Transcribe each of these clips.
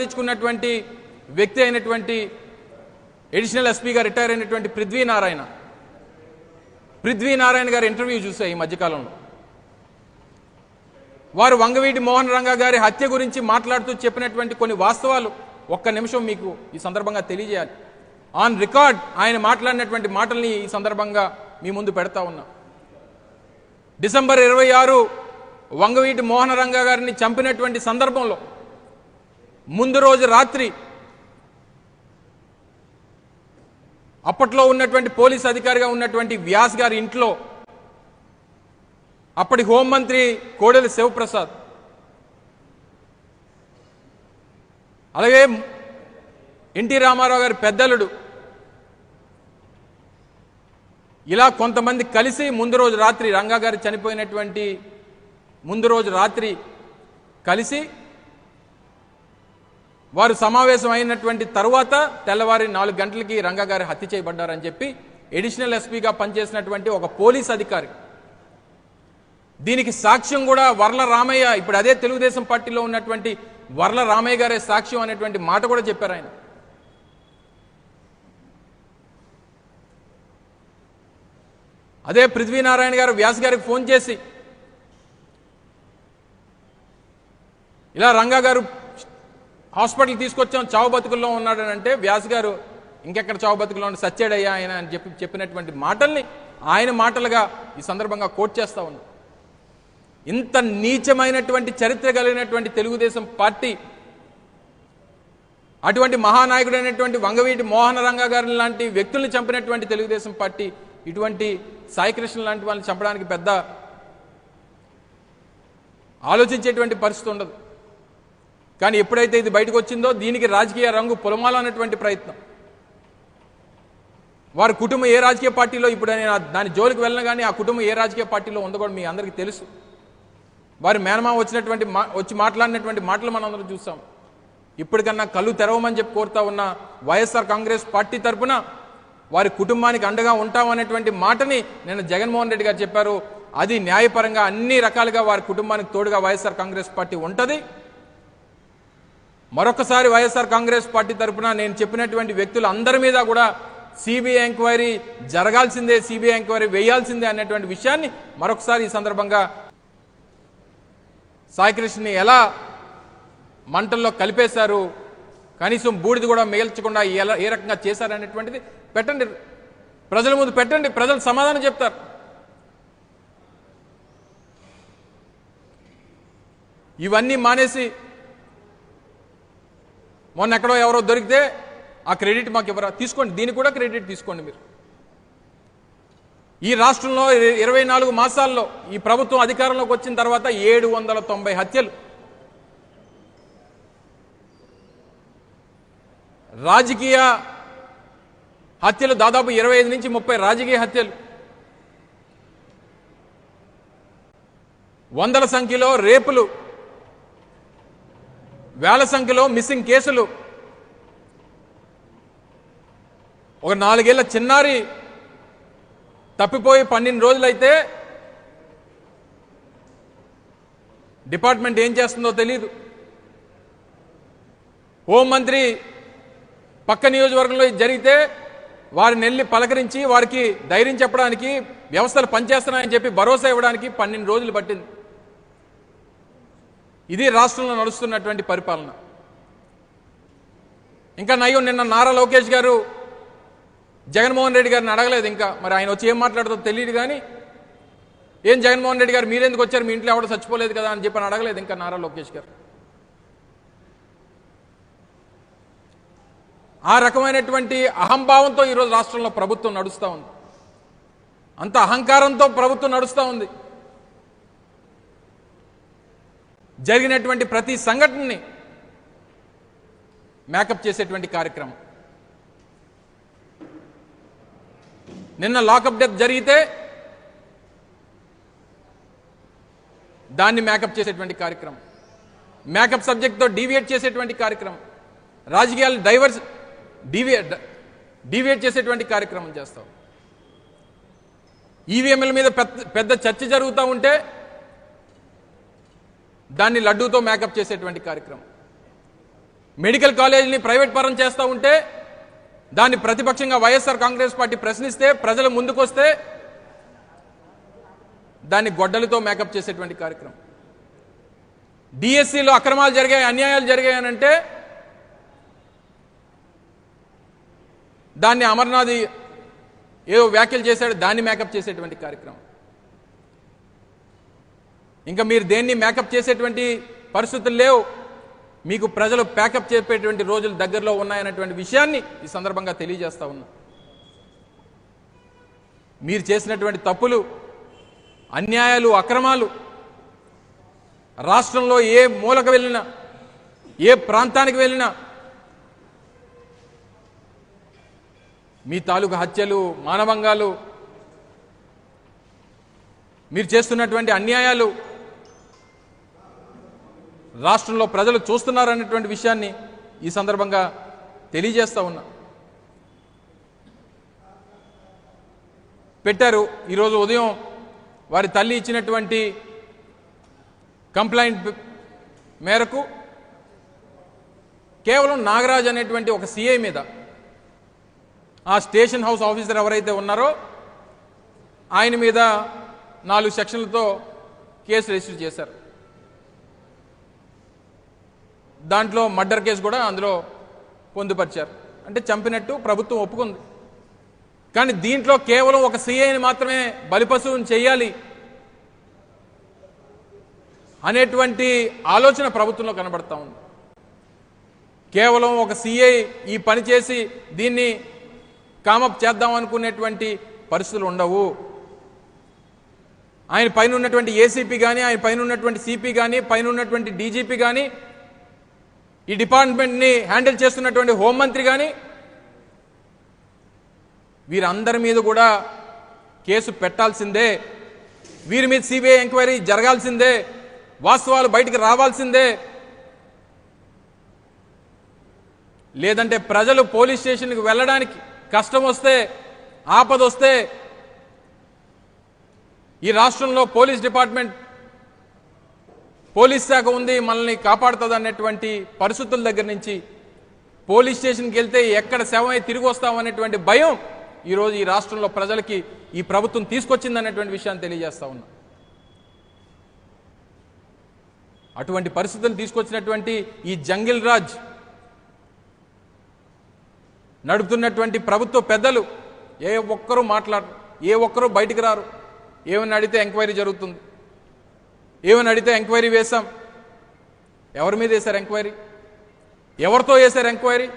తెచ్చుకున్నటువంటి వ్యక్తి అయినటువంటి అడిషనల్ ఎస్పీగా రిటైర్ అయినటువంటి పృథ్వీనారాయణ గారి ఇంటర్వ్యూ చూసా ఈ మధ్యకాలంలో. వారు వంగవీటి మోహన్ రంగా గారి హత్య గురించి మాట్లాడుతూ చెప్పినటువంటి కొన్ని వాస్తవాలు ఒక్క నిమిషం మీకు ఈ సందర్భంగా తెలియజేయాలి. ఆన్ రికార్డ్ ఆయన మాట్లాడినటువంటి మాటల్ని ఈ సందర్భంగా మీ ముందు పెడతా ఉన్నా. డిసెంబర్ 26 వంగవీటి మోహన రంగా గారిని చంపినటువంటి సందర్భంలో ముందు రోజు రాత్రి అప్పట్లో ఉన్నటువంటి పోలీస్ అధికారిగా ఉన్నటువంటి వ్యాస్ గారి ఇంట్లో అప్పటి హోంమంత్రి కోడెల శివప్రసాద్, అలాగే ఎన్టీ రామారావు గారి పెద్దలుడు, ఇలా కొంతమంది కలిసి ముందు రోజు రాత్రి రంగా గారు చనిపోయినటువంటి ముందు రోజు రాత్రి కలిసి వారు సమావేశం అయినటువంటి తరువాత తెల్లవారి 4 గంటలకి రంగా గారి హత్య చేయబడ్డారని చెప్పి అడిషనల్ ఎస్పీగా పనిచేసినటువంటి ఒక పోలీస్ అధికారి, దీనికి సాక్ష్యం కూడా వర్ల రామయ్య, ఇప్పుడు అదే తెలుగుదేశం పార్టీలో ఉన్నటువంటి వర్ల రామయ్య గారే సాక్ష్యం అనేటువంటి మాట కూడా చెప్పారు ఆయన. అదే పృథ్వీనారాయణ గారు వ్యాస్ గారికి ఫోన్ చేసి ఇలా రంగా గారు హాస్పిటల్ తీసుకొచ్చాం, చావు బతుకుల్లో ఉన్నాడని అంటే వ్యాస్ గారు ఇంకెక్కడ చావు బతుకుల్లో ఉండి సచ్చాడయ్యా ఆయన అని చెప్పినటువంటి మాటల్ని ఆయన మాటలుగా ఈ సందర్భంగా కోట్ చేస్తా ఉన్నాం. ఇంత నీచమైనటువంటి చరిత్ర కలిగినటువంటి తెలుగుదేశం పార్టీ అటువంటి మహానాయకుడైనటువంటి వంగవీటి మోహన రంగా గారి లాంటి వ్యక్తుల్ని చంపినటువంటి తెలుగుదేశం పార్టీ ఇటువంటి సాయికృష్ణ లాంటి వాళ్ళని చంపడానికి పెద్ద ఆలోచించేటువంటి పరిస్థితి ఉండదు. కానీ ఎప్పుడైతే ఇది బయటకు వచ్చిందో దీనికి రాజకీయ రంగు పొలమాలన్నటువంటి ప్రయత్నం. వారి కుటుంబం ఏ రాజకీయ పార్టీలో, ఇప్పుడు నేను దాని జోలికి వెళ్ళిన కానీ ఆ కుటుంబం ఏ రాజకీయ పార్టీలో ఉందో కూడా మీ అందరికీ తెలుసు. వారి మేనమా వచ్చి మాట్లాడినటువంటి మాటలు మనం అందరం చూసాం. ఇప్పటికన్నా కళ్ళు తెరవమని చెప్పి కోరుతా ఉన్న వైఎస్ఆర్ కాంగ్రెస్ పార్టీ తరఫున వారి కుటుంబానికి అండగా ఉంటామనేటువంటి మాటని నేను జగన్మోహన్ రెడ్డి గారు చెప్పారు. అది న్యాయపరంగా అన్ని రకాలుగా వారి కుటుంబానికి తోడుగా వైఎస్ఆర్ కాంగ్రెస్ పార్టీ ఉంటుంది. మరొకసారి వైఎస్ఆర్ కాంగ్రెస్ పార్టీ తరఫున నేను చెప్పినటువంటి వ్యక్తులు అందరి మీద కూడా సిబిఐ ఎంక్వైరీ జరగాల్సిందే, సిబిఐ ఎంక్వైరీ వేయాల్సిందే అనేటువంటి విషయాన్ని మరొకసారి ఈ సందర్భంగా సాయికృష్ణని ఎలా మంటల్లో కలిపేశారు, కనీసం బూడిది కూడా మిగల్చకుండా ఎలా ఏ రకంగా చేశారనేటువంటిది పెట్టండి, ప్రజల ముందు పెట్టండి, ప్రజలు సమాధానం చెప్తారు. ఇవన్నీ మానేసి మొన్న ఎక్కడో ఎవరో దొరికితే ఆ క్రెడిట్ మాకు ఎవరా తీసుకోండి, దీనికి కూడా క్రెడిట్ తీసుకోండి మీరు. ఈ రాష్ట్రంలో 24 మాసాల్లో ఈ ప్రభుత్వం అధికారంలోకి వచ్చిన తర్వాత 790 హత్యలు, రాజకీయ హత్యలు దాదాపు 25 నుంచి 30 రాజకీయ హత్యలు, వందల సంఖ్యలో రేపులు, వేల సంఖ్యలో మిస్సింగ్ కేసులు, ఒక 4 ఏళ్ల చిన్నారి తప్పిపోయి 12 రోజులైతే డిపార్ట్మెంట్ ఏం చేస్తుందో తెలియదు. హోంమంత్రి పక్క నియోజకవర్గంలో జరిగితే వారిని వెళ్ళి పలకరించి వారికి ధైర్యం చెప్పడానికి, వ్యవస్థలు పనిచేస్తున్నాయని చెప్పి భరోసా ఇవ్వడానికి 12 రోజులు పట్టింది. ఇది రాష్ట్రంలో నడుస్తున్నటువంటి పరిపాలన. ఇంకా నయ్యం, నిన్న నారా లోకేష్ గారు జగన్మోహన్ రెడ్డి గారిని అడగలేదు. ఇంకా మరి ఆయన వచ్చి ఏం మాట్లాడుతో తెలియదు కానీ, ఏం జగన్మోహన్ రెడ్డి గారు మీరెందుకు వచ్చారు, మీ ఇంట్లో ఎవడో చచ్చిపోలేదు కదా అని చెప్పని అడగలేదు ఇంకా నారా లోకేష్ గారు. ఆ రకమైనటువంటి అహంభావంతో ఈరోజు రాష్ట్రంలో ప్రభుత్వం నడుస్తూ ఉంది. అంత అహంకారంతో ప్రభుత్వం నడుస్తూ ఉంది. జరిగినటువంటి ప్రతి సంఘటనని మేకప్ చేసేటువంటి కార్యక్రమం. నిన్న లాకప్ డెత్ జరిగితే దాన్ని మేకప్ చేసేటువంటి కార్యక్రమం, మేకప్ సబ్జెక్ట్తో డీవియేట్ చేసేటువంటి కార్యక్రమం, రాజకీయాలు డీవియేట్ చేసేటువంటి కార్యక్రమం చేస్తాం. ఈవీఎంల మీద పెద్ద చర్చ జరుగుతూ ఉంటే దాన్ని లడ్డూతో మేకప్ చేసేటువంటి కార్యక్రమం. మెడికల్ కాలేజీని ప్రైవేట్ పరం చేస్తూ ఉంటే దాన్ని ప్రతిపక్షంగా వైఎస్ఆర్ కాంగ్రెస్ పార్టీ ప్రశ్నిస్తే ప్రజలు ముందుకొస్తే దాన్ని గొడ్డలతో మేకప్ చేసేటువంటి కార్యక్రమం. డిఎస్సిలో అక్రమాలు జరిగాయి, అన్యాయాలు జరిగాయనంటే దాన్ని అమర్నాథ్ ఏదో వ్యాఖ్యలు చేశాడు, దాన్ని మేకప్ చేసేటువంటి కార్యక్రమం. ఇంకా మీరు దేన్ని మేకప్ చేసేటువంటి పరిస్థితులు లేవు. మీకు ప్రజలు ప్యాకప్ చెప్పేటువంటి రోజులు దగ్గరలో ఉన్నాయన్నటువంటి విషయాన్ని ఈ సందర్భంగా తెలియజేస్తా ఉన్నా. మీరు చేసినటువంటి తప్పులు, అన్యాయాలు, అక్రమాలు రాష్ట్రంలో ఏ మూలకు వెళ్ళినా, ఏ ప్రాంతానికి వెళ్ళినా మీ తాలూకు హత్యలు, మానభంగాలు, మీరు చేస్తున్నటువంటి అన్యాయాలు రాష్ట్రంలో ప్రజలు చూస్తున్నారనేటువంటి విషయాన్ని ఈ సందర్భంగా తెలియజేస్తా ఉన్నా. పెట్టారు ఈరోజు ఉదయం వారి తల్లి ఇచ్చినటువంటి కంప్లైంట్ మేరకు కేవలం నాగరాజ్ అనేటువంటి ఒక సిఐ మీద, ఆ స్టేషన్ హౌస్ ఆఫీసర్ ఎవరైతే ఉన్నారో ఆయన మీద 4 సెక్షన్లతో కేసు రిజిస్టర్ చేశారు. దాంట్లో మర్డర్ కేసు కూడా అందులో పొందుపరిచారు. అంటే చంపినట్టు ప్రభుత్వం ఒప్పుకుంది. కానీ దీంట్లో కేవలం ఒక సిఐని మాత్రమే బలిపశువుని చేయాలి అనేటువంటి ఆలోచన ప్రభుత్వంలో కనబడతా ఉంది. కేవలం ఒక సిఐ ఈ పని చేసి దీన్ని కామప్ చేద్దాం అనుకునేటువంటి పరిస్థితులు ఉండవు. ఆయన పైన ఉన్నటువంటి ఏసీపీ కానీ, ఆయన పైన ఉన్నటువంటి సిపి కానీ, పైన ఉన్నటువంటి డీజీపీ కానీ, ఈ డిపార్ట్మెంట్ని హ్యాండిల్ చేస్తున్నటువంటి హోంమంత్రి కానీ, వీరందరి మీద కూడా కేసు పెట్టాల్సిందే. వీరి మీద సిబిఐ ఎంక్వైరీ జరగాల్సిందే. వాస్తవాలు బయటికి రావాల్సిందే. లేదంటే ప్రజలు పోలీస్ స్టేషన్కి వెళ్ళడానికి కష్టం వస్తే, ఆపద వస్తే ఈ రాష్ట్రంలో పోలీస్ డిపార్ట్మెంట్, పోలీస్ శాఖ ఉంది, మనల్ని కాపాడుతుంది అన్నటువంటి పరిస్థితుల దగ్గర నుంచి పోలీస్ స్టేషన్కి వెళ్తే ఎక్కడ శవమై తిరిగి వస్తామనేటువంటి భయం ఈరోజు ఈ రాష్ట్రంలో ప్రజలకి ఈ ప్రభుత్వం తీసుకొచ్చిందనేటువంటి విషయాన్ని తెలియజేస్తా ఉన్నా. అటువంటి పరిస్థితులు తీసుకొచ్చినటువంటి ఈ జంగిల్ రాజ్ నడుపుతున్నటువంటి ప్రభుత్వ పెద్దలు ఏ ఒక్కరూ మాట్లాడరు, ఏ ఒక్కరూ బయటికి రారు. ఏమని అడిగితే ఎంక్వైరీ జరుగుతుంది, ఏమని అడిగితే ఎంక్వైరీ వేశాం. ఎవరి మీద వేశారు ఎంక్వైరీ? ఎవరితో వేశారు ఎంక్వైరీ?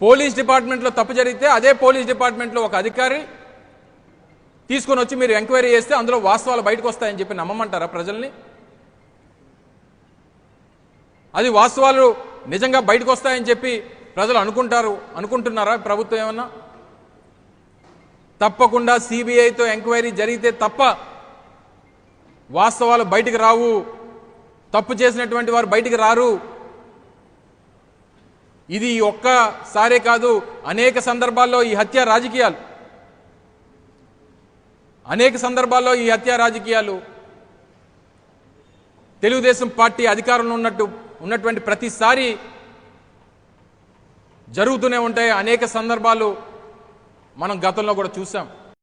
పోలీస్ డిపార్ట్మెంట్లో తప్పు జరిగితే అదే పోలీస్ డిపార్ట్మెంట్లో ఒక అధికారి తీసుకొని వచ్చి మీరు ఎంక్వైరీ చేస్తే అందులో వాస్తవాలు బయటకు వస్తాయని చెప్పి నమ్మమంటారా ప్రజల్ని? అది వాస్తవాలు నిజంగా బయటకు వస్తాయని చెప్పి ప్రజలు అనుకుంటున్నారా? ప్రభుత్వం ఏమన్నా? తప్పకుండా సిబిఐతో ఎంక్వైరీ జరిగితే తప్ప వాస్తవాలు బయటికి రావు. తప్పు చేసినటువంటి వారు బయటికి రారు. ఇది ఒక్కసారే కాదు, అనేక సందర్భాల్లో ఈ హత్య రాజకీయాలు, అనేక సందర్భాల్లో ఈ హత్య రాజకీయాలు తెలుగుదేశం పార్టీ అధికారంలో ఉన్నటువంటి ప్రతిసారి జరుగుతూనే ఉంటాయి. అనేక సందర్భాలు మనం గతంలో కూడా చూసాం.